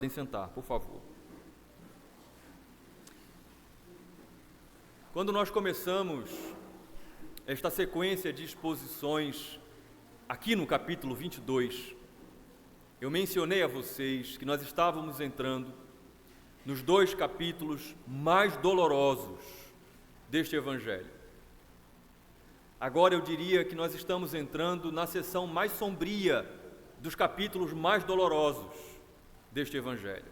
Podem sentar, por favor. Quando nós começamos esta sequência de exposições aqui no capítulo 22, eu mencionei a vocês que nós estávamos entrando nos dois capítulos mais dolorosos deste Evangelho. Agora eu diria que nós estamos entrando na seção mais sombria dos capítulos mais dolorosos deste Evangelho.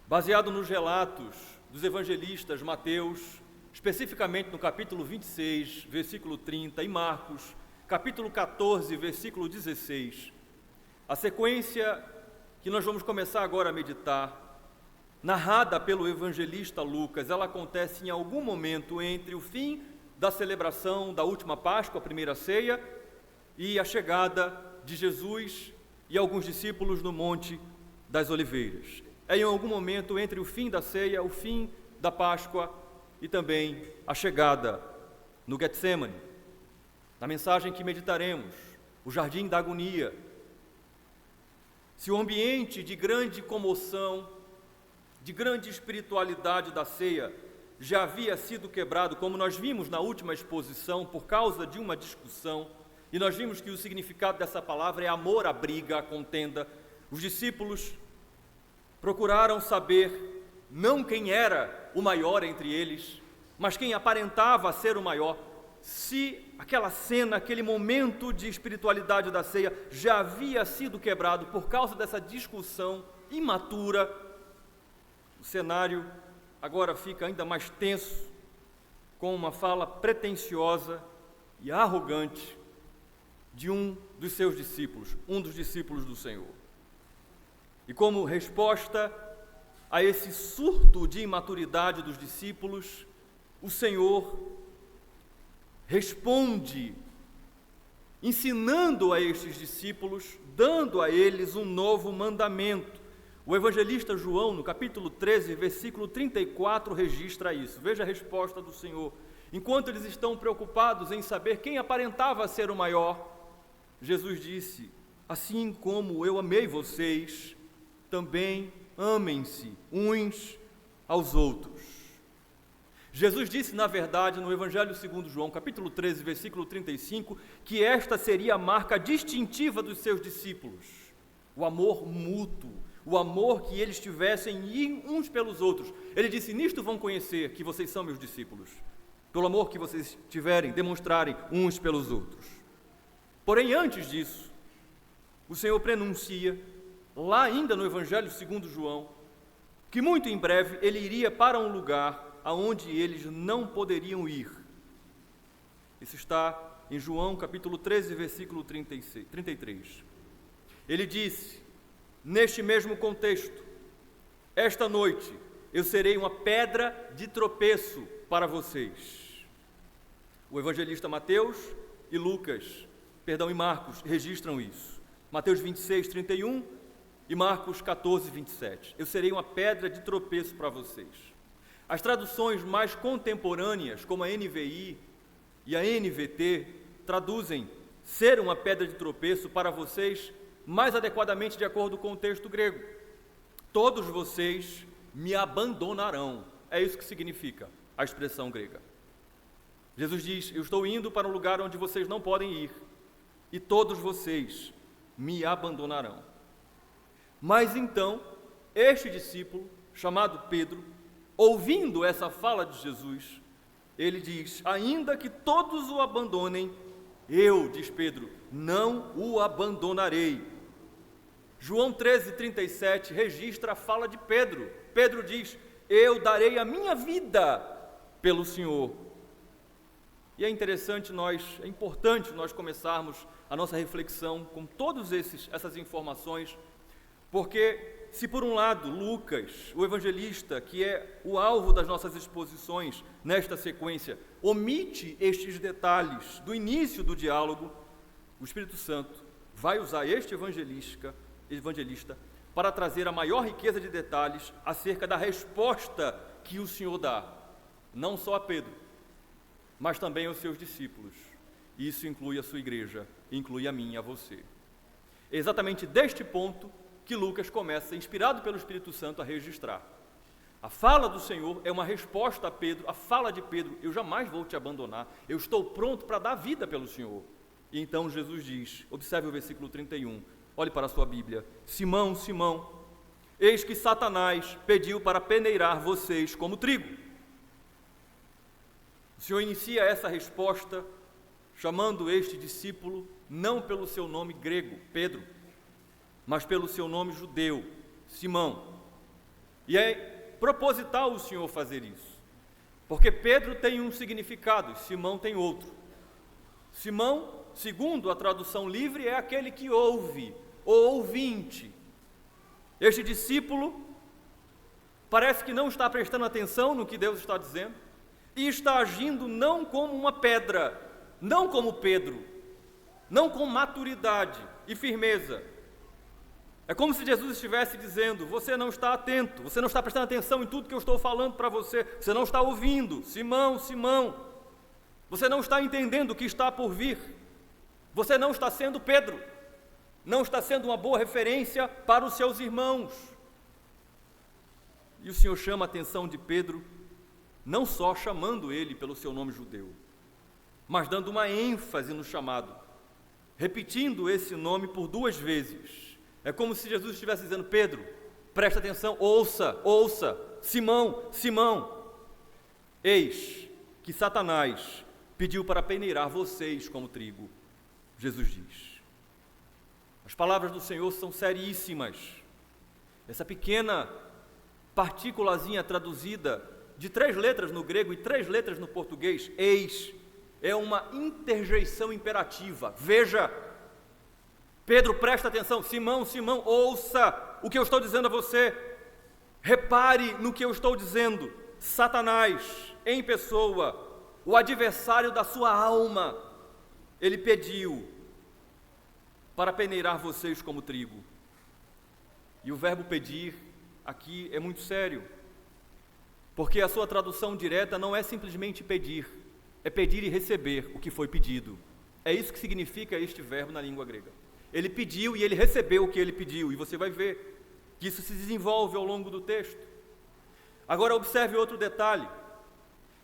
Baseado nos relatos dos evangelistas Mateus, especificamente no capítulo 26, versículo 30, e Marcos, capítulo 14, versículo 16, a sequência que nós vamos começar agora a meditar, narrada pelo evangelista Lucas, ela acontece em algum momento entre o fim da celebração da última Páscoa, a primeira ceia, e a chegada de Jesus e alguns discípulos no Monte das Oliveiras. É em algum momento entre o fim da ceia, o fim da Páscoa e também a chegada no Getsemane. Na mensagem que meditaremos, o Jardim da Agonia. Se o ambiente de grande comoção, de grande espiritualidade da ceia já havia sido quebrado, como nós vimos na última exposição, por causa de uma discussão, e nós vimos que o significado dessa palavra é amor à briga, à contenda. Os discípulos procuraram saber não quem era o maior entre eles, mas quem aparentava ser o maior. Se aquela cena, aquele momento de espiritualidade da ceia já havia sido quebrado por causa dessa discussão imatura, o cenário agora fica ainda mais tenso, com uma fala pretensiosa e arrogante de um dos seus discípulos, um dos discípulos do Senhor. E como resposta a esse surto de imaturidade dos discípulos, o Senhor responde, ensinando a estes discípulos, dando a eles um novo mandamento. O evangelista João, no capítulo 13, versículo 34, registra isso. Veja a resposta do Senhor. Enquanto eles estão preocupados em saber quem aparentava ser o maior, Jesus disse: assim como eu amei vocês, também amem-se uns aos outros. Jesus disse, na verdade, no Evangelho segundo João, capítulo 13, versículo 35, que esta seria a marca distintiva dos seus discípulos, o amor mútuo, o amor que eles tivessem uns pelos outros. Ele disse: nisto vão conhecer que vocês são meus discípulos, pelo amor que vocês tiverem, demonstrarem uns pelos outros. Porém, antes disso, o Senhor prenuncia, lá ainda no Evangelho segundo João, que muito em breve ele iria para um lugar aonde eles não poderiam ir. Isso está em João capítulo 13, versículo 33. Ele disse, neste mesmo contexto: esta noite eu serei uma pedra de tropeço para vocês. O evangelista Mateus e Marcos registram isso. Mateus 26, 31 e Marcos 14, 27. Eu serei uma pedra de tropeço para vocês. As traduções mais contemporâneas, como a NVI e a NVT, traduzem ser uma pedra de tropeço para vocês mais adequadamente de acordo com o texto grego. Todos vocês me abandonarão. É isso que significa a expressão grega. Jesus diz: eu estou indo para um lugar onde vocês não podem ir, e todos vocês me abandonarão. Mas então, este discípulo, chamado Pedro, ouvindo essa fala de Jesus, ele diz: ainda que todos o abandonem, eu, diz Pedro, não o abandonarei. João 13, 37 registra a fala de Pedro. Pedro diz: eu darei a minha vida pelo Senhor. E é importante nós começarmos a nossa reflexão com todas essas informações, porque se por um lado Lucas, o evangelista, que é o alvo das nossas exposições nesta sequência, omite estes detalhes do início do diálogo, o Espírito Santo vai usar este evangelista para trazer a maior riqueza de detalhes acerca da resposta que o Senhor dá, não só a Pedro, mas também aos seus discípulos. Isso inclui a sua igreja, inclui a mim e a você. É exatamente deste ponto que Lucas começa, inspirado pelo Espírito Santo, a registrar. A fala do Senhor é uma resposta a Pedro, a fala de Pedro: eu jamais vou te abandonar, eu estou pronto para dar vida pelo Senhor. E então Jesus diz, observe o versículo 31, olhe para a sua Bíblia: Simão, Simão, eis que Satanás pediu para peneirar vocês como trigo. O Senhor inicia essa resposta chamando este discípulo não pelo seu nome grego, Pedro, mas pelo seu nome judeu, Simão. E é proposital o Senhor fazer isso, porque Pedro tem um significado e Simão tem outro. Simão, segundo a tradução livre, é aquele que ouve, ou ouvinte. Este discípulo parece que não está prestando atenção no que Deus está dizendo e está agindo não como uma pedra, não como Pedro, não com maturidade e firmeza. É como se Jesus estivesse dizendo: você não está atento, você não está prestando atenção em tudo que eu estou falando para você, você não está ouvindo, Simão, Simão, você não está entendendo o que está por vir, você não está sendo Pedro, não está sendo uma boa referência para os seus irmãos. E o Senhor chama a atenção de Pedro, não só chamando ele pelo seu nome judeu, mas dando uma ênfase no chamado, repetindo esse nome por 2 vezes. É como se Jesus estivesse dizendo: Pedro, presta atenção, ouça, ouça, Simão, Simão, eis que Satanás pediu para peneirar vocês como trigo. Jesus diz. As palavras do Senhor são seríssimas. Essa pequena partículazinha traduzida de 3 letras no grego e 3 letras no português, eis, é uma interjeição imperativa. Veja, Pedro, presta atenção, Simão, Simão, ouça o que eu estou dizendo a você, repare no que eu estou dizendo. Satanás, em pessoa, o adversário da sua alma, ele pediu para peneirar vocês como trigo. E o verbo pedir aqui é muito sério, porque a sua tradução direta não é simplesmente pedir, é pedir e receber o que foi pedido. É isso que significa este verbo na língua grega. Ele pediu e ele recebeu o que ele pediu, e você vai ver que isso se desenvolve ao longo do texto. Agora observe outro detalhe.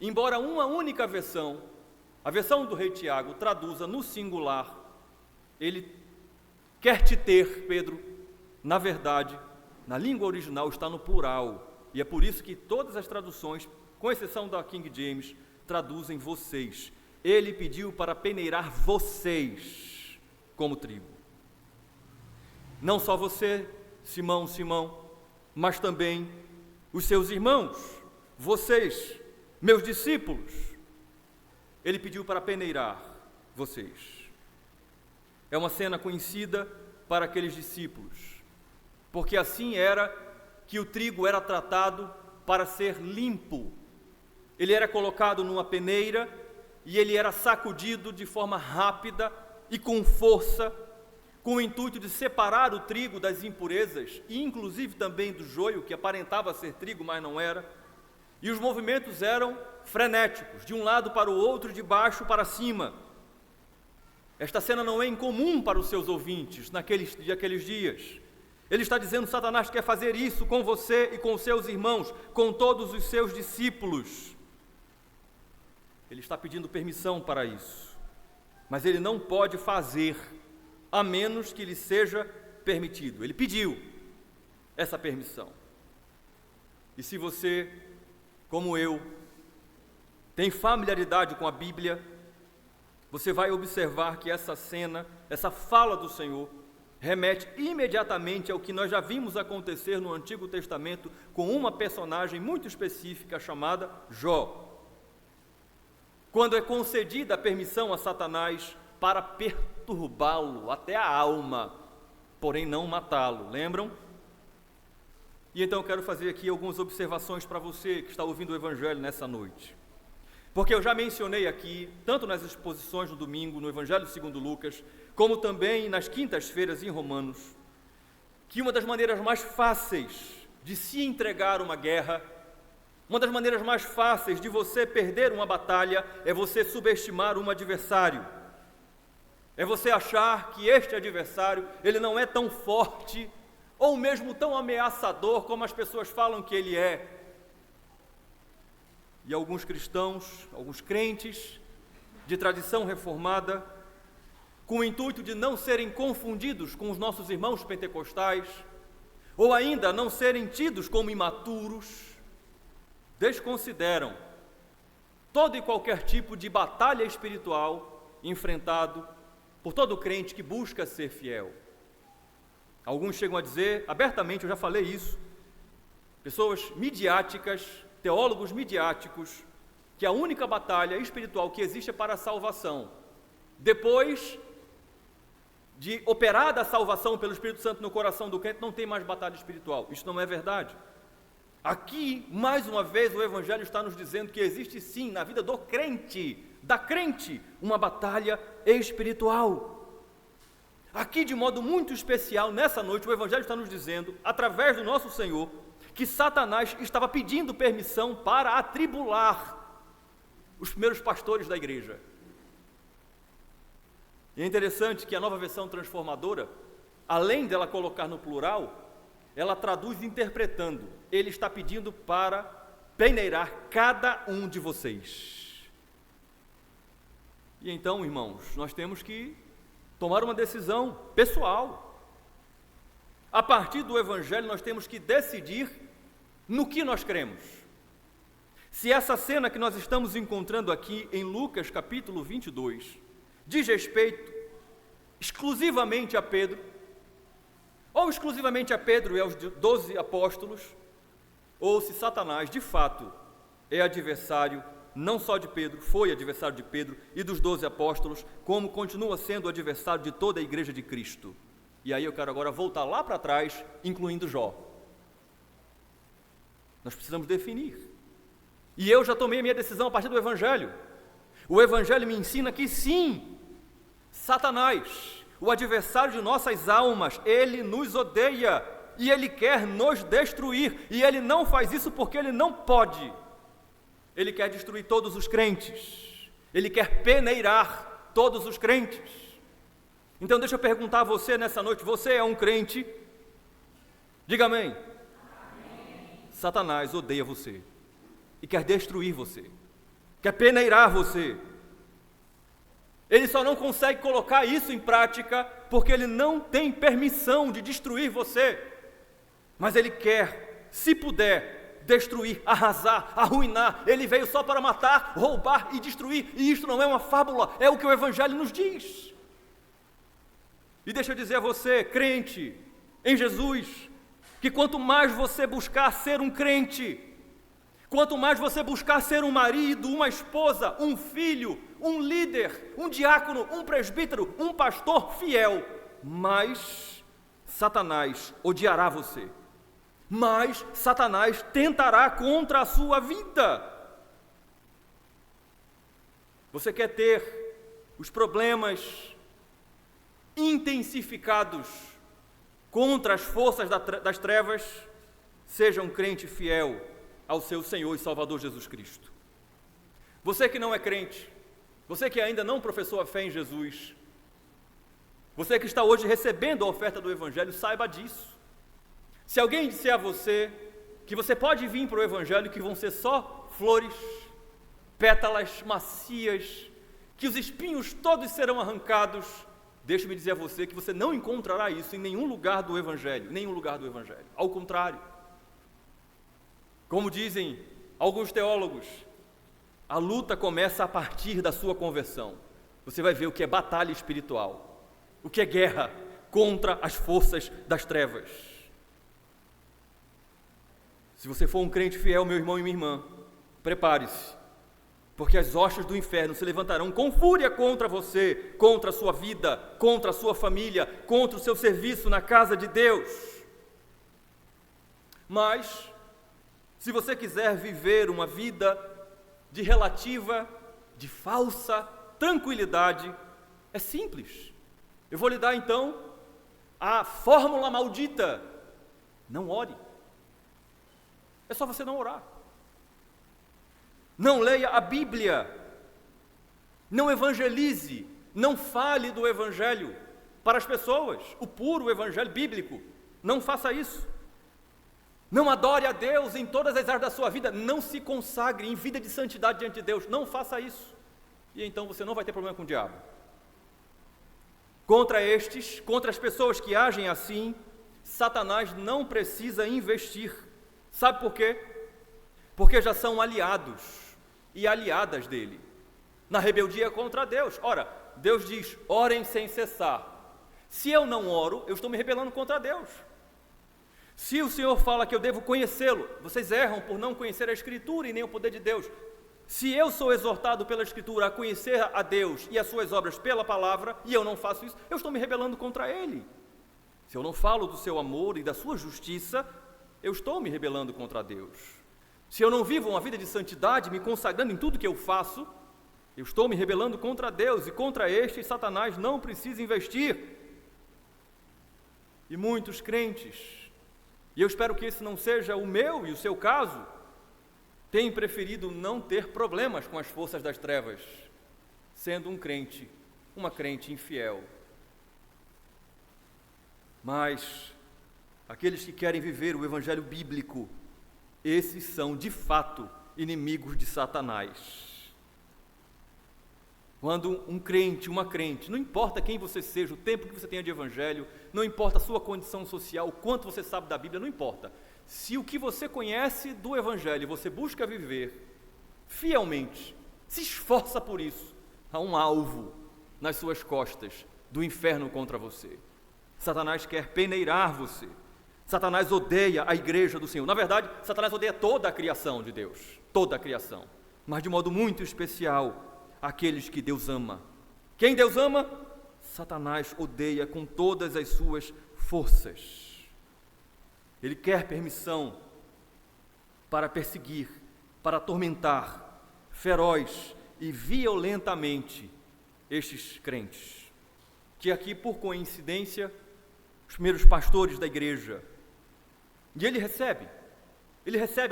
Embora uma única versão, a versão do rei Tiago, traduza no singular, ele quer te ter, Pedro, na verdade, na língua original está no plural, e é por isso que todas as traduções, com exceção da King James, traduzem vocês. Ele pediu para peneirar vocês como trigo. Não só você, Simão, Simão, mas também os seus irmãos, vocês, meus discípulos. Ele pediu para peneirar vocês. É uma cena conhecida para aqueles discípulos, porque assim era que o trigo era tratado para ser limpo. Ele era colocado numa peneira e ele era sacudido de forma rápida e com força, com o intuito de separar o trigo das impurezas, e inclusive também do joio, que aparentava ser trigo, mas não era. E os movimentos eram frenéticos, de um lado para o outro, de baixo para cima. Esta cena não é incomum para os seus ouvintes naqueles dias. Ele está dizendo: Satanás quer fazer isso com você e com seus irmãos, com todos os seus discípulos. Ele está pedindo permissão para isso, mas ele não pode fazer a menos que lhe seja permitido. Ele pediu essa permissão. E se você, como eu, tem familiaridade com a Bíblia, você vai observar que essa cena, essa fala do Senhor, remete imediatamente ao que nós já vimos acontecer no Antigo Testamento com uma personagem muito específica chamada Jó. Quando é concedida a permissão a Satanás para perturbá-lo até a alma, porém não matá-lo, lembram? E então eu quero fazer aqui algumas observações para você que está ouvindo o Evangelho nessa noite. Porque eu já mencionei aqui, tanto nas exposições no domingo, no Evangelho segundo Lucas, como também nas quintas-feiras em Romanos, que uma das maneiras mais fáceis de se entregar uma guerra, uma das maneiras mais fáceis de você perder uma batalha, é você subestimar um adversário. É você achar que este adversário, ele não é tão forte ou mesmo tão ameaçador como as pessoas falam que ele é. E alguns cristãos, alguns crentes de tradição reformada, com o intuito de não serem confundidos com os nossos irmãos pentecostais, ou ainda não serem tidos como imaturos, desconsideram todo e qualquer tipo de batalha espiritual enfrentado por todo crente que busca ser fiel. Alguns chegam a dizer, abertamente, eu já falei isso, pessoas midiáticas, teólogos midiáticos, que a única batalha espiritual que existe é para a salvação. Depois de operada a salvação pelo Espírito Santo no coração do crente, não tem mais batalha espiritual. Isso não é verdade. Aqui, mais uma vez, o Evangelho está nos dizendo que existe sim, na vida do crente, da crente, uma batalha espiritual. Aqui, de modo muito especial, nessa noite, o Evangelho está nos dizendo, através do nosso Senhor, que Satanás estava pedindo permissão para atribular os primeiros pastores da igreja. E é interessante que a Nova Versão Transformadora, além dela colocar no plural, ela traduz interpretando, ele está pedindo para peneirar cada um de vocês. E então, irmãos, nós temos que tomar uma decisão pessoal. A partir do Evangelho, nós temos que decidir no que nós cremos. Se essa cena que nós estamos encontrando aqui em Lucas capítulo 22 diz respeito exclusivamente a Pedro, ou exclusivamente a Pedro e aos 12 apóstolos, ou se Satanás, de fato, é adversário não só de Pedro, foi adversário de Pedro e dos 12 apóstolos, como continua sendo adversário de toda a igreja de Cristo. E aí eu quero agora voltar lá para trás, incluindo Jó. Nós precisamos definir. E eu já tomei a minha decisão a partir do Evangelho. O Evangelho me ensina que sim, Satanás, o adversário de nossas almas, ele nos odeia e ele quer nos destruir. E ele não faz isso porque ele não pode. Ele quer destruir todos os crentes. Ele quer peneirar todos os crentes. Então deixa eu perguntar a você nessa noite, você é um crente? Diga amém. Amém. Satanás odeia você e quer destruir você, quer peneirar você. Ele só não consegue colocar isso em prática porque ele não tem permissão de destruir você, mas ele quer, se puder, destruir, arrasar, arruinar. Ele veio só para matar, roubar e destruir, e isto não é uma fábula, é o que o Evangelho nos diz. E deixa eu dizer a você, crente em Jesus, que quanto mais você buscar ser um crente, quanto mais você buscar ser um marido, uma esposa, um filho, um líder, um diácono, um presbítero, um pastor fiel, mais Satanás odiará você, mais Satanás tentará contra a sua vida. Você quer ter os problemas intensificados contra as forças das trevas? Seja um crente fiel ao seu Senhor e Salvador Jesus Cristo. Você que não é crente, você que ainda não professou a fé em Jesus, você que está hoje recebendo a oferta do Evangelho, saiba disso. Se alguém disser a você que você pode vir para o Evangelho, que vão ser só flores, pétalas macias, que os espinhos todos serão arrancados, deixe-me dizer a você que você não encontrará isso em nenhum lugar do Evangelho, nenhum lugar do Evangelho. Ao contrário, como dizem alguns teólogos, a luta começa a partir da sua conversão. Você vai ver o que é batalha espiritual, o que é guerra contra as forças das trevas. Se você for um crente fiel, meu irmão e minha irmã, prepare-se, porque as hostes do inferno se levantarão com fúria contra você, contra a sua vida, contra a sua família, contra o seu serviço na casa de Deus. Mas se você quiser viver uma vida de relativa, de falsa tranquilidade, é simples. Eu vou lhe dar então a fórmula maldita: não ore. É só você não orar. Não leia a Bíblia. Não evangelize. Não fale do Evangelho para as pessoas, o puro Evangelho bíblico. Não faça isso. Não adore a Deus em todas as áreas da sua vida. Não se consagre em vida de santidade diante de Deus. Não faça isso. E então você não vai ter problema com o diabo. Contra as pessoas que agem assim, Satanás não precisa investir. Sabe por quê? Porque já são aliados e aliadas dele na rebeldia contra Deus. Ora, Deus diz: orem sem cessar. Se eu não oro, eu estou me rebelando contra Deus. Se o Senhor fala que eu devo conhecê-lo, vocês erram por não conhecer a Escritura e nem o poder de Deus. Se eu sou exortado pela Escritura a conhecer a Deus e as suas obras pela palavra, e eu não faço isso, eu estou me rebelando contra Ele. Se eu não falo do seu amor e da sua justiça, eu estou me rebelando contra Deus. Se eu não vivo uma vida de santidade, me consagrando em tudo que eu faço, eu estou me rebelando contra Deus, e contra Satanás não precisa investir. E muitos crentes, e eu espero que esse não seja o meu e o seu caso, têm preferido não ter problemas com as forças das trevas, sendo um crente, uma crente infiel. Mas aqueles que querem viver o evangelho bíblico, esses são de fato inimigos de Satanás. Quando um crente, uma crente, não importa quem você seja, o tempo que você tenha de evangelho, não importa a sua condição social, o quanto você sabe da Bíblia, não importa. Se o que você conhece do evangelho você busca viver fielmente, se esforça por isso, há um alvo nas suas costas do inferno contra você. Satanás quer peneirar você. Satanás odeia a igreja do Senhor. Na verdade, Satanás odeia toda a criação de Deus, toda a criação, mas de modo muito especial aqueles que Deus ama. Quem Deus ama, Satanás odeia com todas as suas forças. Ele quer permissão para perseguir, para atormentar, feroz e violentamente estes crentes, que aqui, por coincidência, os primeiros pastores da igreja, e ele recebe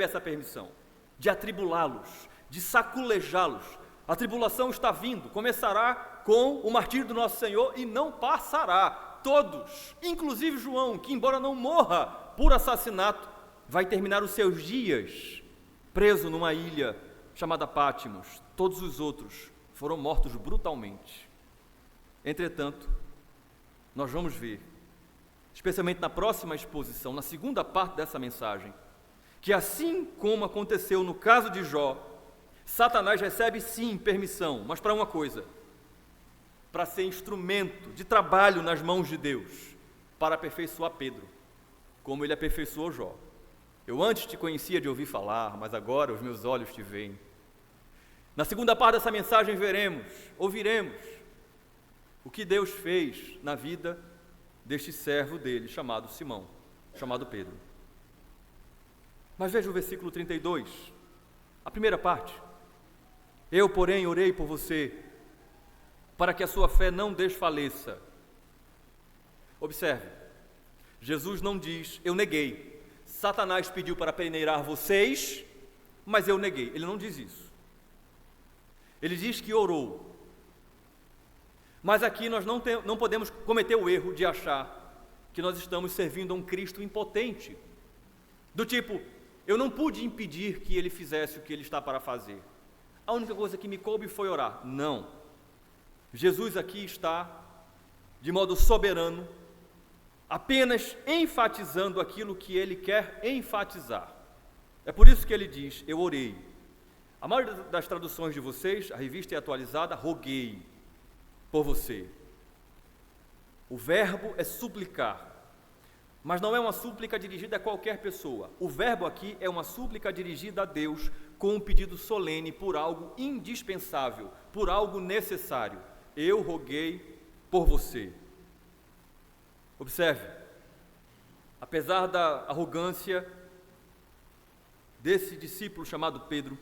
essa permissão de atribulá-los, de saculejá-los. A tribulação está vindo, começará com o martírio do nosso Senhor e não passará. Todos, inclusive João, que embora não morra por assassinato, vai terminar os seus dias preso numa ilha chamada Pátimos. Todos os outros foram mortos brutalmente. Entretanto, nós vamos ver, especialmente na próxima exposição, na segunda parte dessa mensagem, que assim como aconteceu no caso de Jó, Satanás recebe sim permissão, mas para uma coisa: para ser instrumento de trabalho nas mãos de Deus, para aperfeiçoar Pedro, como ele aperfeiçoou Jó. Eu antes te conhecia de ouvir falar, mas agora os meus olhos te veem. Na segunda parte dessa mensagem ouviremos o que Deus fez na vida deste servo dele, chamado Simão, chamado Pedro. Mas veja o versículo 32, a primeira parte. Eu, porém, orei por você, para que a sua fé não desfaleça. Observe, Jesus não diz, eu neguei. Satanás pediu para peneirar vocês, mas eu neguei. Ele não diz isso. Ele diz que orou. Mas aqui nós não podemos cometer o erro de achar que nós estamos servindo a um Cristo impotente. Do tipo, eu não pude impedir que ele fizesse o que ele está para fazer. A única coisa que me coube foi orar. Não. Jesus aqui está, de modo soberano, apenas enfatizando aquilo que ele quer enfatizar. É por isso que ele diz, eu orei. A maioria das traduções de vocês, a revista é atualizada, roguei por você. O verbo é suplicar, mas não é uma súplica dirigida a qualquer pessoa. O verbo aqui é uma súplica dirigida a Deus com um pedido solene por algo indispensável, por algo necessário. Eu roguei por você. Observe, apesar da arrogância desse discípulo chamado Pedro,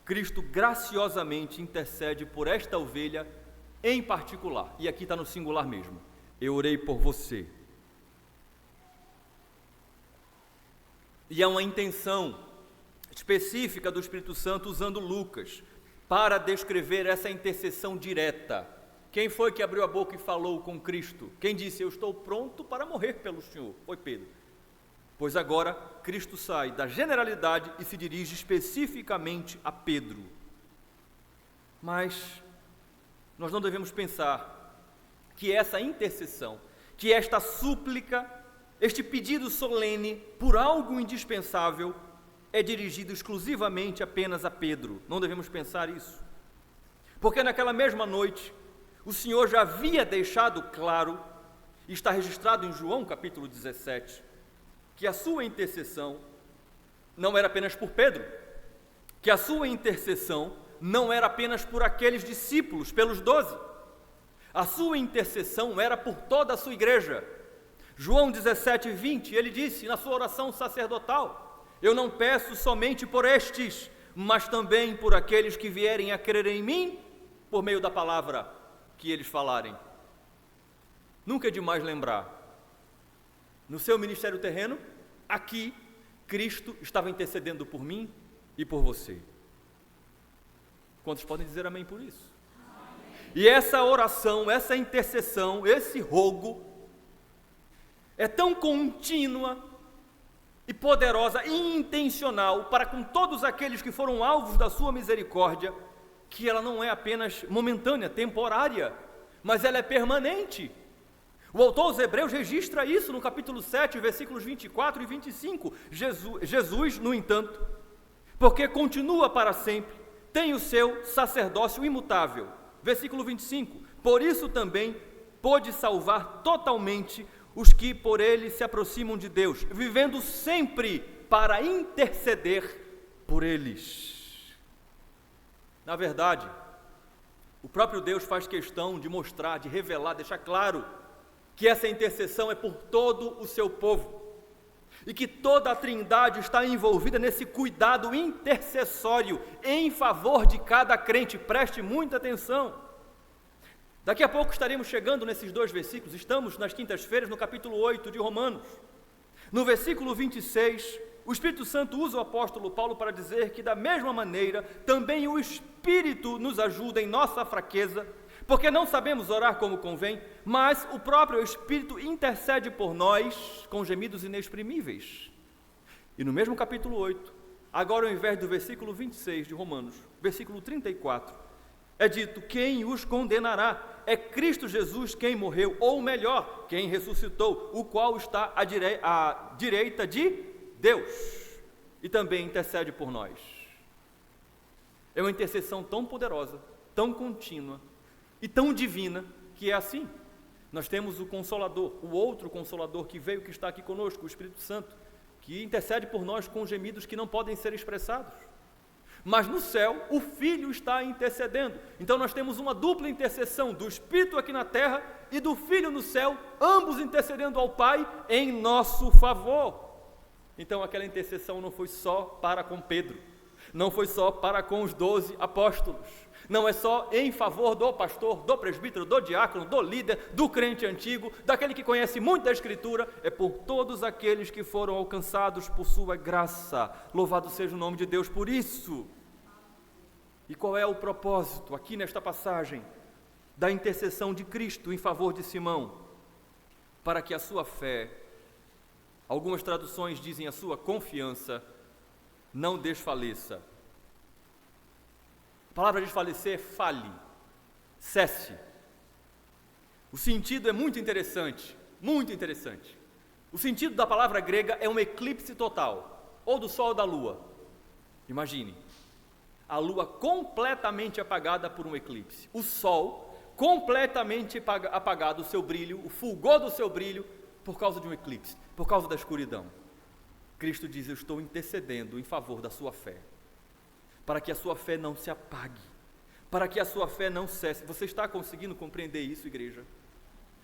Cristo graciosamente intercede por esta ovelha em particular, e aqui está no singular mesmo, eu orei por você. E é uma intenção específica do Espírito Santo usando Lucas para descrever essa intercessão direta Quem foi que abriu a boca e falou com Cristo? Quem disse, eu estou pronto para morrer pelo Senhor? Foi Pedro. Pois agora Cristo sai da generalidade e se dirige especificamente a Pedro. Mas nós não devemos pensar que essa intercessão, que esta súplica, este pedido solene por algo indispensável é dirigido exclusivamente apenas a Pedro. Não devemos pensar isso. Porque naquela mesma noite, o Senhor já havia deixado claro, e está registrado em João capítulo 17, que a sua intercessão não era apenas por Pedro, que a sua intercessão não era apenas por aqueles discípulos, pelos 12. A sua intercessão era por toda a sua igreja. João 17, 20, ele disse na sua oração sacerdotal, eu não peço somente por estes, mas também por aqueles que vierem a crer em mim, por meio da palavra que eles falarem. Nunca é demais lembrar, no seu ministério terreno, aqui, Cristo estava intercedendo por mim e por você. Quantos podem dizer amém por isso? Amém. E essa oração, essa intercessão, esse rogo, é tão contínua e poderosa e intencional para com todos aqueles que foram alvos da sua misericórdia, que ela não é apenas momentânea, temporária, mas ela é permanente. O autor aos Hebreus registra isso no capítulo 7, versículos 24 e 25. Jesus, no entanto, porque continua para sempre, tem o seu sacerdócio imutável. Versículo 25, por isso também pôde salvar totalmente os que por ele se aproximam de Deus, vivendo sempre para interceder por eles. Na verdade, o próprio Deus faz questão de mostrar, de revelar, deixar claro que essa intercessão é por todo o seu povo e que toda a Trindade está envolvida nesse cuidado intercessório em favor de cada crente. Preste muita atenção. Daqui a pouco estaremos chegando nesses dois versículos, estamos nas quintas-feiras no capítulo 8 de Romanos. No versículo 26, o Espírito Santo usa o apóstolo Paulo para dizer que da mesma maneira também o Espírito nos ajuda em nossa fraqueza, porque não sabemos orar como convém, mas o próprio Espírito intercede por nós com gemidos inexprimíveis. E no mesmo capítulo 8, agora ao invés do versículo 26 de Romanos, versículo 34, é dito, quem os condenará? É Cristo Jesus quem morreu, ou melhor, quem ressuscitou, o qual está à direita de Deus, e também intercede por nós. É uma intercessão tão poderosa, tão contínua, e tão divina, que é assim. Nós temos o Consolador, o outro Consolador que veio, que está aqui conosco, o Espírito Santo, que intercede por nós com gemidos que não podem ser expressados. Mas no céu, o Filho está intercedendo. Então nós temos uma dupla intercessão, do Espírito aqui na terra e do Filho no céu, ambos intercedendo ao Pai em nosso favor. Então aquela intercessão não foi só para com Pedro, não foi só para com os 12 apóstolos, não é só em favor do pastor, do presbítero, do diácono, do líder, do crente antigo, daquele que conhece muito da Escritura, é por todos aqueles que foram alcançados por sua graça. Louvado seja o nome de Deus por isso. E qual é o propósito aqui nesta passagem da intercessão de Cristo em favor de Simão? Para que a sua fé, algumas traduções dizem a sua confiança, não desfaleça. A palavra desfalecer é fale, cesse. O sentido é muito interessante, muito interessante. O sentido da palavra grega é um eclipse total, ou do sol ou da lua. Imagine, a lua completamente apagada por um eclipse, o sol completamente apagado, o seu brilho, o fulgor do seu brilho, por causa de um eclipse, por causa da escuridão. Cristo diz, eu estou intercedendo em favor da sua fé, para que a sua fé não se apague, para que a sua fé não cesse. Você está conseguindo compreender isso, igreja?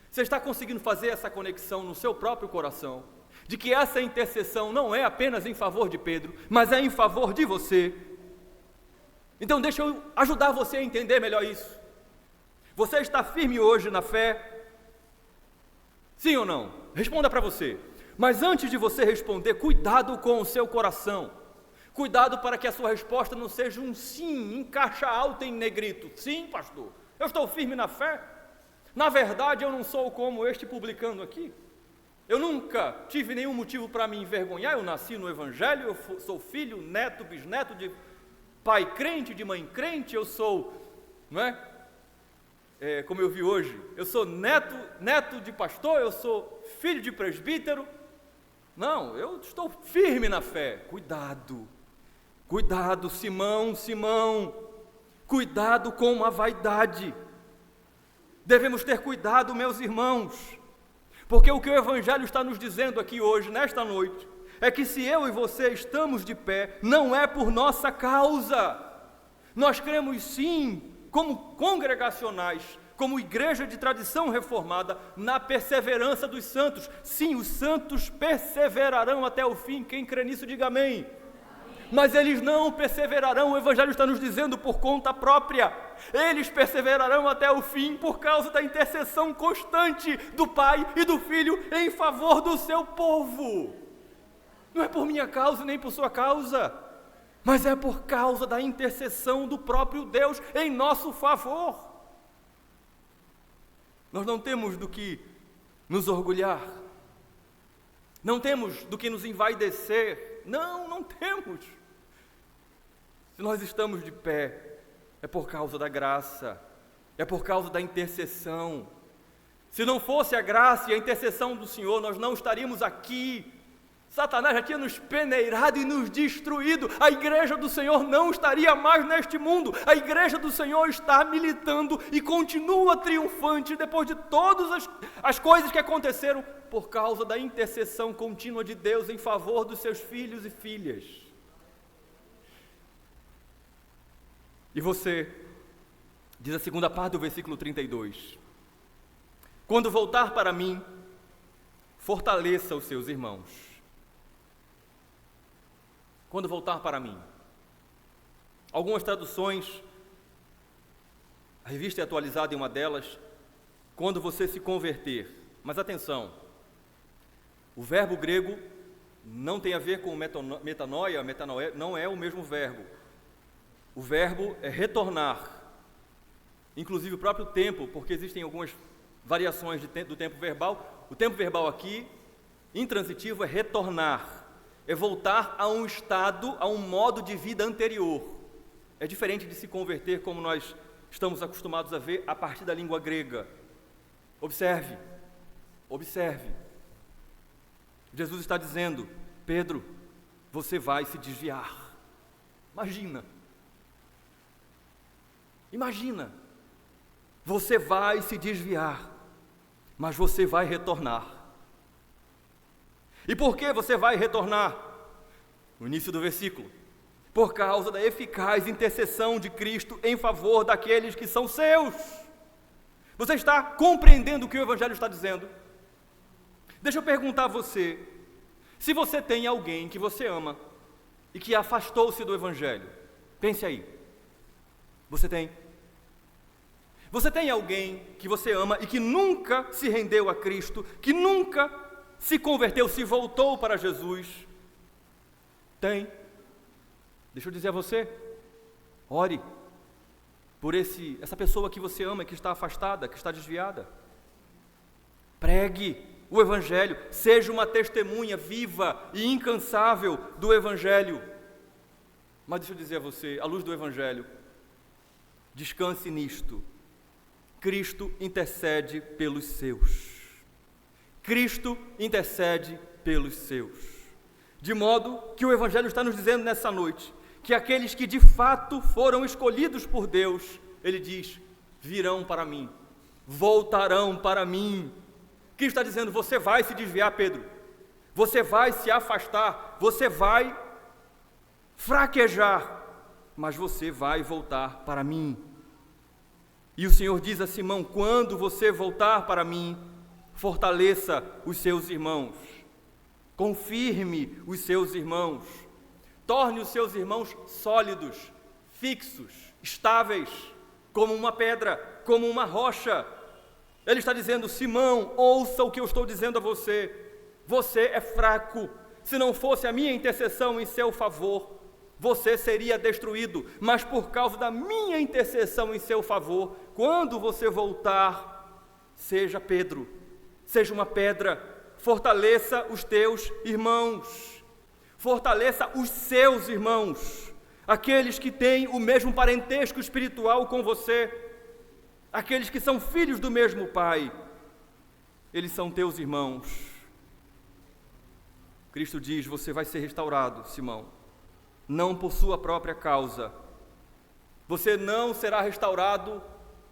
Você está conseguindo fazer essa conexão no seu próprio coração, de que essa intercessão não é apenas em favor de Pedro, mas é em favor de você? Então deixa eu ajudar você a entender melhor isso. Você está firme hoje na fé? Sim ou não? Responda para você. Mas antes de você responder, cuidado com o seu coração. Cuidado para que a sua resposta não seja um sim, em caixa alta em negrito. Sim, pastor, eu estou firme na fé. Na verdade, eu não sou como este publicano aqui. Eu nunca tive nenhum motivo para me envergonhar. Eu nasci no Evangelho, eu sou filho, neto, bisneto de pai crente, de mãe crente. Eu sou, não é? Como eu vi hoje, eu sou neto de pastor, eu sou filho de presbítero. Não, eu estou firme na fé. Cuidado, Simão, cuidado com a vaidade. Devemos ter cuidado, meus irmãos, porque o que o Evangelho está nos dizendo aqui hoje, nesta noite, é que se eu e você estamos de pé, não é por nossa causa. Nós cremos sim, como congregacionais, como igreja de tradição reformada, na perseverança dos santos. Sim, os santos perseverarão até o fim. Quem crê nisso, diga amém. Mas eles não perseverarão, o Evangelho está nos dizendo, por conta própria. Eles perseverarão até o fim por causa da intercessão constante do Pai e do Filho em favor do seu povo. Não é por minha causa nem por sua causa, mas é por causa da intercessão do próprio Deus em nosso favor. Nós não temos do que nos orgulhar, não temos do que nos envaidecer, não temos. Se nós estamos de pé, é por causa da graça, é por causa da intercessão. Se não fosse a graça e a intercessão do Senhor, nós não estaríamos aqui. Satanás já tinha nos peneirado e nos destruído. A igreja do Senhor não estaria mais neste mundo. A igreja do Senhor está militando e continua triunfante depois de todas as coisas que aconteceram por causa da intercessão contínua de Deus em favor dos seus filhos e filhas. E você, diz a segunda parte do versículo 32, quando voltar para mim, fortaleça os seus irmãos. Quando voltar para mim. Algumas traduções, a revista é atualizada em uma delas, quando você se converter. Mas atenção, o verbo grego não tem a ver com metanoia, não é o mesmo verbo. O verbo é retornar. Inclusive o próprio tempo, porque existem algumas variações do tempo verbal. O tempo verbal aqui, intransitivo, é retornar. É voltar a um estado, a um modo de vida anterior. É diferente de se converter como nós estamos acostumados a ver a partir da língua grega. Observe. Jesus está dizendo, Pedro, você vai se desviar. Imagina, você vai se desviar, mas você vai retornar. E por que você vai retornar? No início do versículo, por causa da eficaz intercessão de Cristo em favor daqueles que são seus. Você está compreendendo o que o Evangelho está dizendo? Deixa eu perguntar a você, se você tem alguém que você ama e que afastou-se do Evangelho, pense aí, você tem? Você tem alguém que você ama e que nunca se rendeu a Cristo, que nunca se converteu, se voltou para Jesus? Tem. Deixa eu dizer a você, ore por essa pessoa que você ama, que está afastada, que está desviada. Pregue o Evangelho, seja uma testemunha viva e incansável do Evangelho. Mas deixa eu dizer a você, à luz do Evangelho, descanse nisto. Cristo intercede pelos seus. Cristo intercede pelos seus. De modo que o Evangelho está nos dizendo nessa noite, que aqueles que de fato foram escolhidos por Deus, ele diz, virão para mim, voltarão para mim. Cristo está dizendo, você vai se desviar, Pedro, você vai se afastar, você vai fraquejar, mas você vai voltar para mim. E o Senhor diz a Simão, quando você voltar para mim, fortaleça os seus irmãos, confirme os seus irmãos, torne os seus irmãos sólidos, fixos, estáveis, como uma pedra, como uma rocha. Ele está dizendo, Simão, ouça o que eu estou dizendo a você, você é fraco, se não fosse a minha intercessão em seu favor, você seria destruído, mas por causa da minha intercessão em seu favor, quando você voltar, seja Pedro, seja uma pedra, fortaleça os teus irmãos, fortaleça os seus irmãos, aqueles que têm o mesmo parentesco espiritual com você, aqueles que são filhos do mesmo Pai, eles são teus irmãos. Cristo diz: você vai ser restaurado, Simão, não por sua própria causa. Você não será restaurado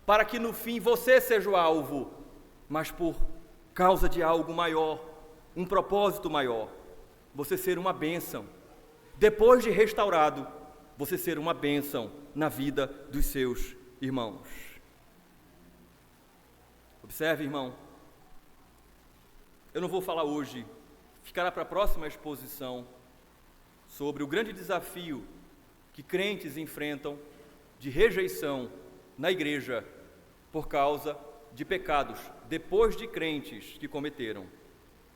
para que no fim você seja o alvo, mas por causa de algo maior, um propósito maior, você ser uma bênção. Depois de restaurado, você ser uma bênção na vida dos seus irmãos. Observe, irmão, eu não vou falar hoje, ficará para a próxima exposição, sobre o grande desafio que crentes enfrentam de rejeição na igreja por causa de pecados, depois de crentes que cometeram.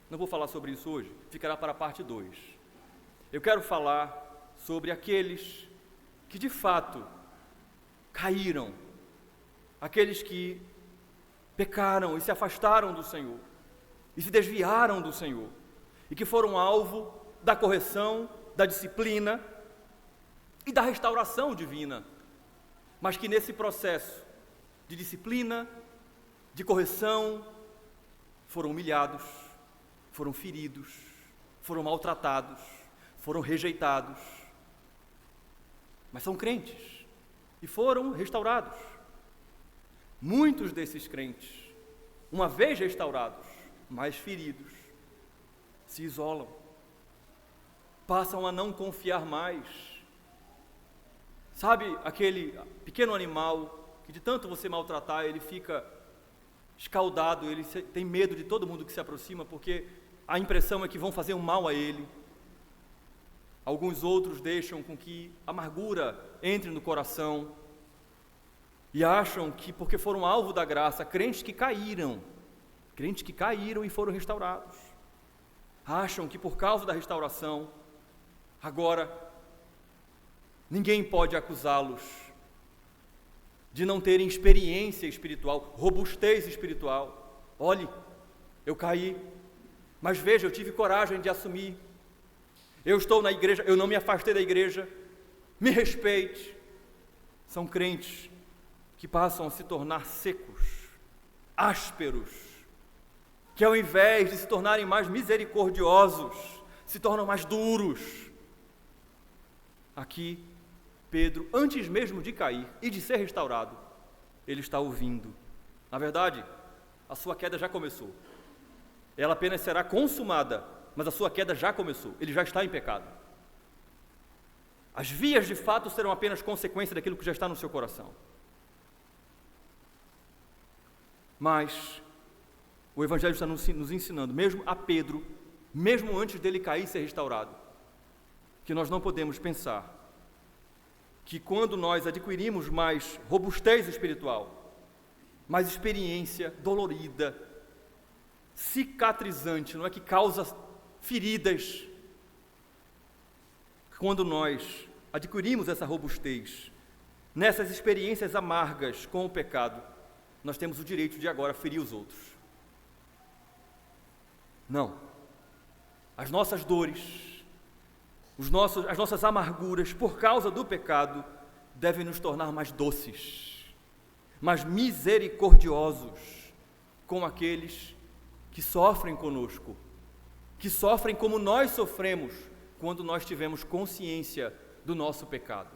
Não vou falar sobre isso hoje, ficará para a parte 2. Eu quero falar sobre aqueles que de fato caíram, aqueles que pecaram e se afastaram do Senhor, e se desviaram do Senhor, e que foram alvo da correção, da disciplina e da restauração divina, mas que nesse processo de disciplina, de correção, foram humilhados, foram feridos, foram maltratados, foram rejeitados, mas são crentes e foram restaurados. Muitos desses crentes, uma vez restaurados, mas feridos, se isolam, passam a não confiar mais. Sabe aquele pequeno animal que de tanto você maltratar, ele fica escaldado, ele tem medo de todo mundo que se aproxima, porque a impressão é que vão fazer um mal a ele. Alguns outros deixam com que a amargura entre no coração e acham que porque foram alvo da graça, crentes que caíram e foram restaurados, acham que por causa da restauração, agora ninguém pode acusá-los de não terem experiência espiritual, robustez espiritual. Olhe, eu caí, mas veja, eu tive coragem de assumir. Eu estou na igreja, eu não me afastei da igreja, me respeite. São crentes que passam a se tornar secos, ásperos, que ao invés de se tornarem mais misericordiosos, se tornam mais duros. Aqui, Pedro, antes mesmo de cair e de ser restaurado, ele está ouvindo. Na verdade, a sua queda já começou. Ela apenas será consumada, mas a sua queda já começou. Ele já está em pecado. As vias de fato serão apenas consequência daquilo que já está no seu coração. Mas o Evangelho está nos ensinando, mesmo a Pedro, mesmo antes dele cair e ser restaurado, que nós não podemos pensar que quando nós adquirimos mais robustez espiritual, mais experiência dolorida, cicatrizante, não é, que causa feridas, quando nós adquirimos essa robustez, nessas experiências amargas com o pecado, nós temos o direito de agora ferir os outros. Não. As nossas dores, as nossas amarguras por causa do pecado devem nos tornar mais doces, mais misericordiosos com aqueles que sofrem conosco, que sofrem como nós sofremos quando nós tivemos consciência do nosso pecado.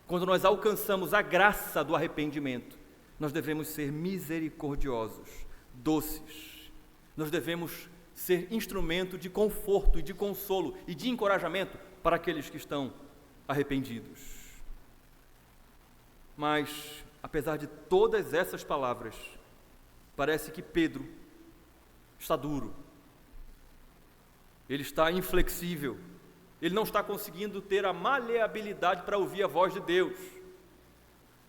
Quando nós alcançamos a graça do arrependimento, nós devemos ser misericordiosos, doces. Nós devemos ser instrumento de conforto e de consolo e de encorajamento para aqueles que estão arrependidos. Mas, apesar de todas essas palavras, parece que Pedro está duro, ele está inflexível, ele não está conseguindo ter a maleabilidade para ouvir a voz de Deus.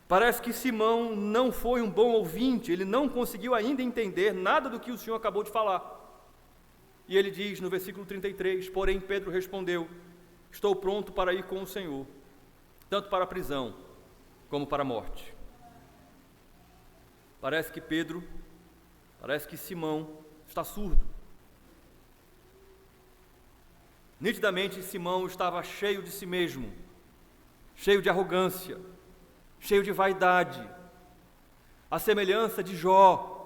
Parece que Simão não foi um bom ouvinte, ele não conseguiu ainda entender nada do que o Senhor acabou de falar. E ele diz no versículo 33, porém Pedro respondeu, estou pronto para ir com o Senhor, tanto para a prisão como para a morte. Parece que Pedro Parece que Simão está surdo. Nitidamente, Simão estava cheio de si mesmo, cheio de arrogância, cheio de vaidade, à semelhança de Jó.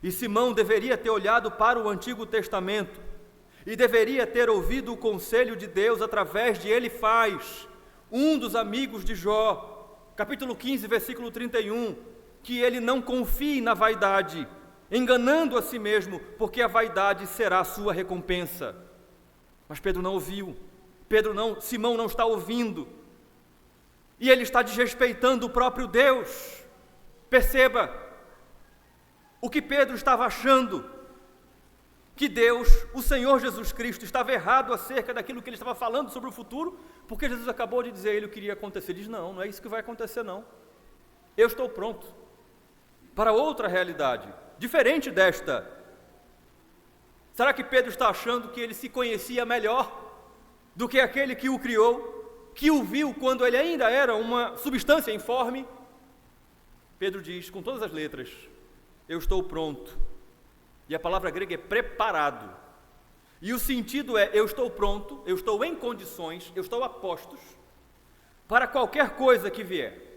E Simão deveria ter olhado para o Antigo Testamento e deveria ter ouvido o conselho de Deus através de Elifaz, um dos amigos de Jó, capítulo 15, versículo 31, que ele não confie na vaidade, enganando a si mesmo, porque a vaidade será a sua recompensa. Mas Pedro não ouviu, Simão não está ouvindo, e ele está desrespeitando o próprio Deus. Perceba o que Pedro estava achando, que Deus, o Senhor Jesus Cristo, estava errado acerca daquilo que ele estava falando sobre o futuro, porque Jesus acabou de dizer a ele o que iria acontecer. Ele diz, não é isso que vai acontecer não, eu estou pronto para outra realidade, diferente desta. Será que Pedro está achando que ele se conhecia melhor do que aquele que o criou, que o viu quando ele ainda era uma substância informe? Pedro diz, com todas as letras, eu estou pronto. E a palavra grega é preparado. E o sentido é, eu estou pronto, eu estou em condições, eu estou a postos para qualquer coisa que vier.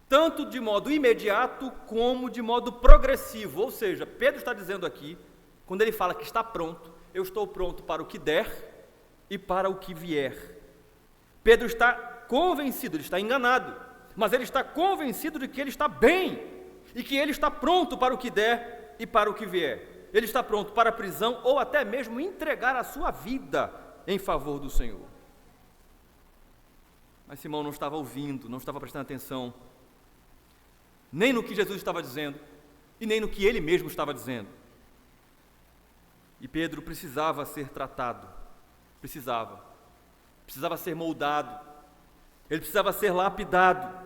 Tanto de modo imediato como de modo progressivo. Ou seja, Pedro está dizendo aqui, quando ele fala que está pronto, eu estou pronto para o que der e para o que vier. Pedro está convencido, ele está enganado, mas ele está convencido de que ele está bem e que ele está pronto para o que der e para o que vier. Ele está pronto para a prisão ou até mesmo entregar a sua vida em favor do Senhor. Mas Simão não estava ouvindo, não estava prestando atenção, nem no que Jesus estava dizendo e nem no que ele mesmo estava dizendo. E Pedro precisava ser tratado, precisava ser moldado, ele precisava ser lapidado.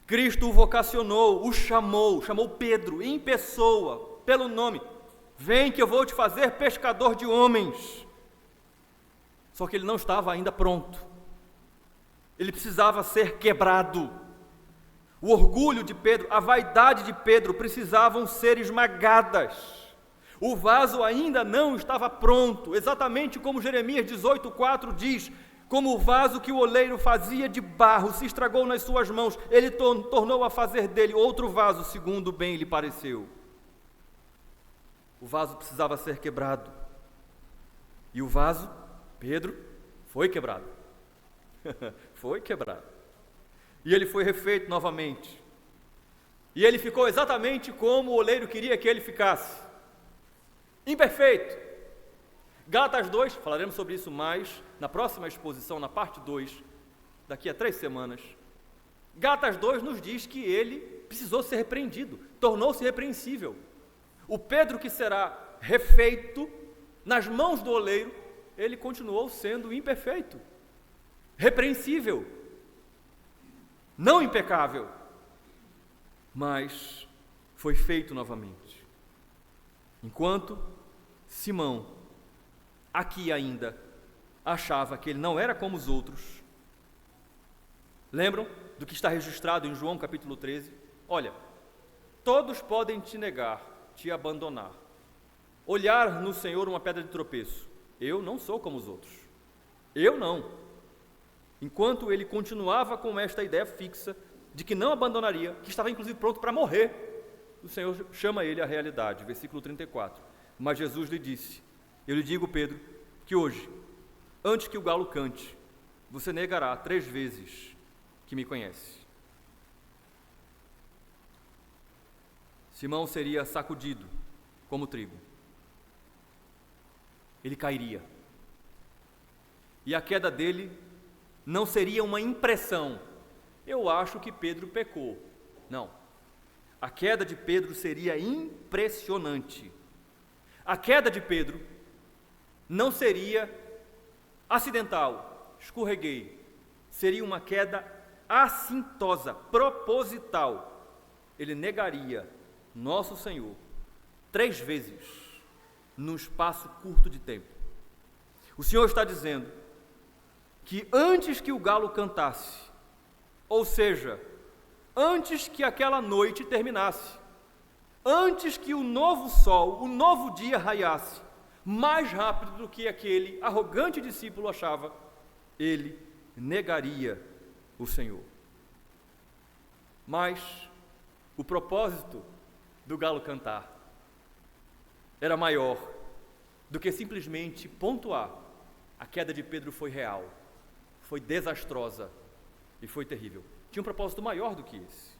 Cristo o vocacionou, o chamou Pedro em pessoa, pelo nome, vem que eu vou te fazer pescador de homens. Só que ele não estava ainda pronto, ele precisava ser quebrado. O orgulho de Pedro, a vaidade de Pedro precisavam ser esmagadas. O vaso ainda não estava pronto, exatamente como Jeremias 18,4 diz, como o vaso que o oleiro fazia de barro se estragou nas suas mãos, ele tornou a fazer dele outro vaso, segundo bem lhe pareceu. O vaso precisava ser quebrado, e o vaso, Pedro, foi quebrado, foi quebrado, e ele foi refeito novamente, e ele ficou exatamente como o oleiro queria que ele ficasse, imperfeito. Gálatas 2, falaremos sobre isso mais na próxima exposição, na parte 2, daqui a 3 semanas. Gálatas 2 nos diz que ele precisou ser repreendido, tornou-se repreensível. O Pedro que será refeito nas mãos do oleiro, ele continuou sendo imperfeito, repreensível, não impecável, mas foi feito novamente. Enquanto Simão, aqui ainda, achava que ele não era como os outros. Lembram do que está registrado em João capítulo 13? Olha, todos podem te negar, te abandonar, olhar no Senhor uma pedra de tropeço. Eu não sou como os outros. Eu não. Enquanto ele continuava com esta ideia fixa de que não abandonaria, que estava inclusive pronto para morrer, o Senhor chama ele à realidade, versículo 34. Mas Jesus lhe disse, eu lhe digo, Pedro, que hoje, antes que o galo cante, você negará 3 vezes que me conhece. Simão seria sacudido como trigo. Ele cairia. E a queda dele não seria uma impressão. Eu acho que Pedro pecou. Não. A queda de Pedro seria impressionante. A queda de Pedro não seria acidental, escorreguei. Seria uma queda assintosa, proposital. Ele negaria nosso Senhor 3 vezes num espaço curto de tempo. O Senhor está dizendo que antes que o galo cantasse, ou seja, antes que aquela noite terminasse, antes que o novo sol, o novo dia raiasse, mais rápido do que aquele arrogante discípulo achava, ele negaria o Senhor. Mas o propósito do galo cantar era maior do que simplesmente pontuar: a queda de Pedro foi real, foi desastrosa e foi terrível. Tinha um propósito maior do que esse.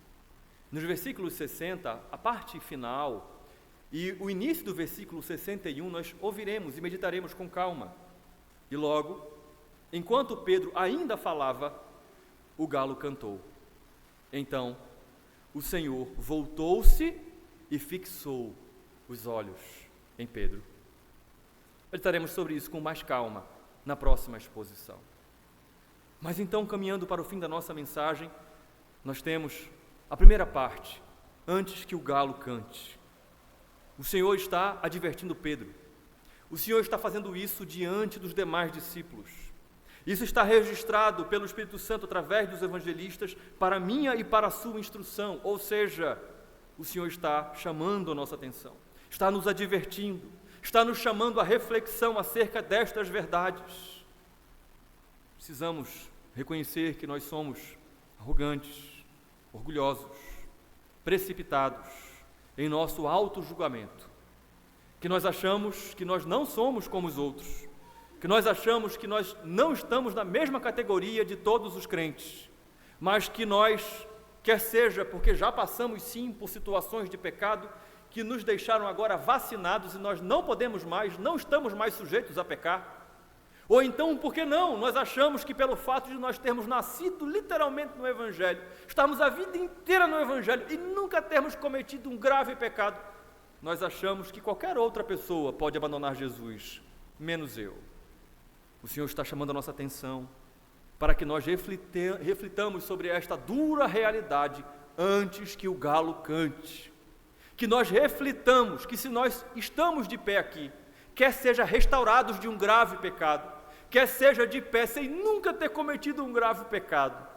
Nos versículos 60, a parte final e o início do versículo 61, nós ouviremos e meditaremos com calma. E logo, enquanto Pedro ainda falava, o galo cantou. Então, o Senhor voltou-se e fixou os olhos em Pedro. Meditaremos sobre isso com mais calma na próxima exposição. Mas então, caminhando para o fim da nossa mensagem, nós temos a primeira parte, antes que o galo cante. O Senhor está advertindo Pedro. O Senhor está fazendo isso diante dos demais discípulos. Isso está registrado pelo Espírito Santo através dos evangelistas para a minha e para a sua instrução, ou seja, o Senhor está chamando a nossa atenção, está nos advertindo, está nos chamando à reflexão acerca destas verdades. Precisamos reconhecer que nós somos arrogantes, orgulhosos, precipitados em nosso auto-julgamento, que nós achamos que nós não somos como os outros, que nós achamos que nós não estamos na mesma categoria de todos os crentes, mas que nós, quer seja porque já passamos sim por situações de pecado que nos deixaram agora vacinados e nós não podemos mais, não estamos mais sujeitos a pecar, ou então, por que não? Nós achamos que pelo fato de nós termos nascido literalmente no Evangelho, estarmos a vida inteira no Evangelho e nunca termos cometido um grave pecado, nós achamos que qualquer outra pessoa pode abandonar Jesus, menos eu. O Senhor está chamando a nossa atenção para que nós reflitamos sobre esta dura realidade antes que o galo cante. Que nós reflitamos que se nós estamos de pé aqui, quer seja restaurados de um grave pecado, quer seja de pé sem nunca ter cometido um grave pecado.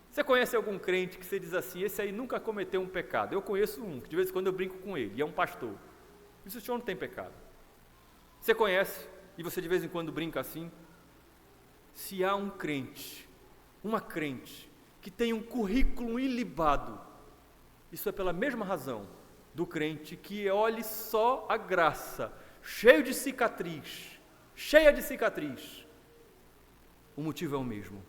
Você conhece algum crente que você diz assim: esse aí nunca cometeu um pecado? Eu conheço um, que de vez em quando eu brinco com ele, e é um pastor. Isso o senhor não tem pecado. Você conhece, e você de vez em quando brinca assim? Se há um crente, uma crente, que tem um currículo ilibado, isso é pela mesma razão do crente que olhe só a graça, cheia de cicatriz. O motivo é o mesmo: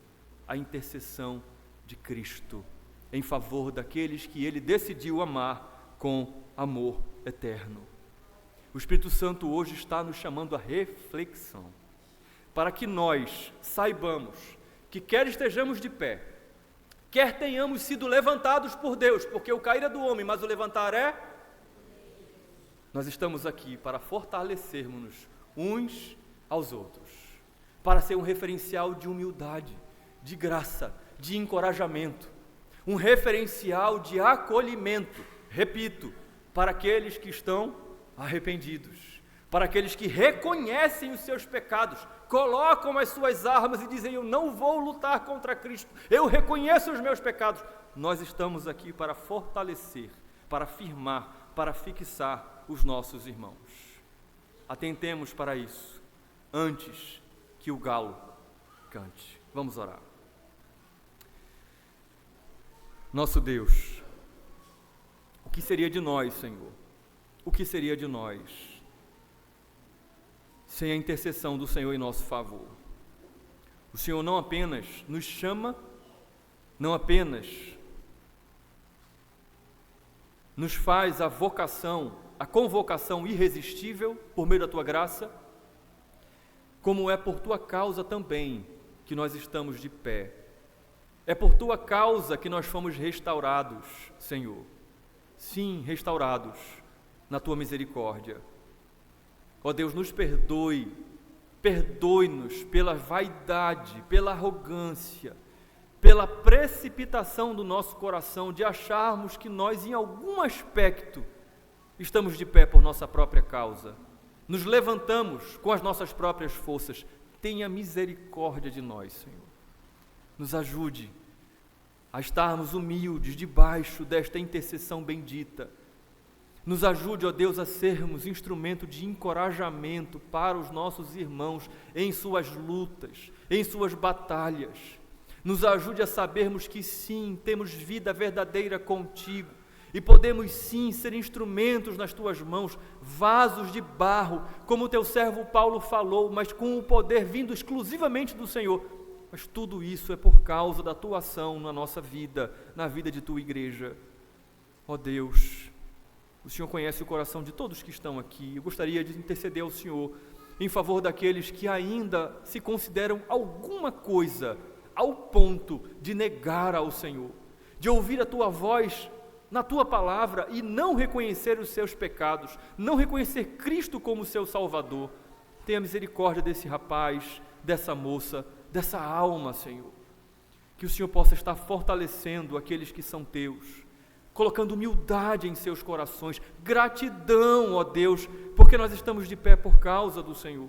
a intercessão de Cristo em favor daqueles que Ele decidiu amar com amor eterno. O Espírito Santo hoje está nos chamando à reflexão, para que nós saibamos que quer estejamos de pé, quer tenhamos sido levantados por Deus, porque o cair é do homem, mas o levantar é... Nós estamos aqui para fortalecermos-nos uns aos outros, para ser um referencial de humildade, de graça, de encorajamento, um referencial de acolhimento, repito, para aqueles que estão arrependidos, para aqueles que reconhecem os seus pecados, colocam as suas armas e dizem: eu não vou lutar contra Cristo, eu reconheço os meus pecados. Nós estamos aqui para fortalecer, para firmar, para fixar os nossos irmãos. Atentemos para isso, antes que o galo cante. Vamos orar. Nosso Deus, o que seria de nós, Senhor? O que seria de nós sem a intercessão do Senhor em nosso favor? O Senhor não apenas nos chama, não apenas nos faz a vocação, a convocação irresistível por meio da Tua graça, como é por Tua causa também que nós estamos de pé. É por Tua causa que nós fomos restaurados, Senhor. Sim, restaurados na Tua misericórdia. Ó Deus, nos perdoe, perdoe-nos pela vaidade, pela arrogância, pela precipitação do nosso coração de acharmos que nós, em algum aspecto, estamos de pé por nossa própria causa. Nos levantamos com as nossas próprias forças. Tenha misericórdia de nós, Senhor. Nos ajude a estarmos humildes debaixo desta intercessão bendita, Nos ajude, ó Deus, a sermos instrumento de encorajamento para os nossos irmãos em suas lutas, em suas batalhas. Nos ajude a sabermos que sim, temos vida verdadeira contigo e podemos sim ser instrumentos nas tuas mãos, vasos de barro, como o teu servo Paulo falou, mas com o poder vindo exclusivamente do Senhor. Mas tudo isso é por causa da tua ação na nossa vida, na vida de tua igreja. Ó Deus, o Senhor conhece o coração de todos que estão aqui. Eu gostaria de interceder ao Senhor em favor daqueles que ainda se consideram alguma coisa ao ponto de negar ao Senhor, de ouvir a tua voz na tua palavra e não reconhecer os seus pecados, não reconhecer Cristo como seu Salvador. Tenha misericórdia desse rapaz, dessa moça, dessa alma, Senhor. Que o Senhor possa estar fortalecendo aqueles que são teus, colocando humildade em seus corações, gratidão, ó Deus, porque nós estamos de pé por causa do Senhor.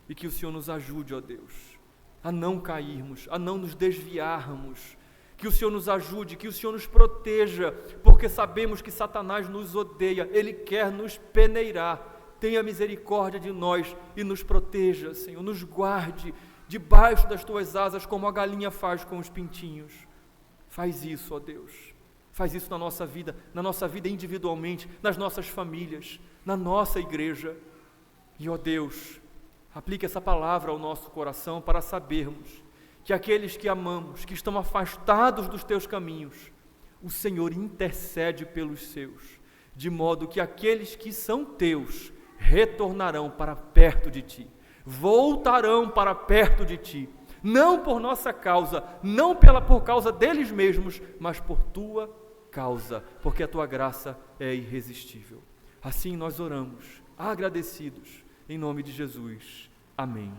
E que o Senhor nos ajude, ó Deus, a não cairmos, a não nos desviarmos. Que o Senhor nos ajude, que o Senhor nos proteja, porque sabemos que Satanás nos odeia, ele quer nos peneirar. Tenha misericórdia de nós e nos proteja, Senhor, nos guarde debaixo das tuas asas, como a galinha faz com os pintinhos. Faz isso, ó Deus. Faz isso na nossa vida individualmente, nas nossas famílias, na nossa igreja. E, ó Deus, aplique essa palavra ao nosso coração para sabermos que aqueles que amamos, que estão afastados dos teus caminhos, o Senhor intercede pelos seus, de modo que aqueles que são teus retornarão para perto de ti, voltarão para perto de ti, não por nossa causa, não por causa deles mesmos, mas por tua causa, porque a tua graça é irresistível. Assim nós oramos, agradecidos, em nome de Jesus. Amém.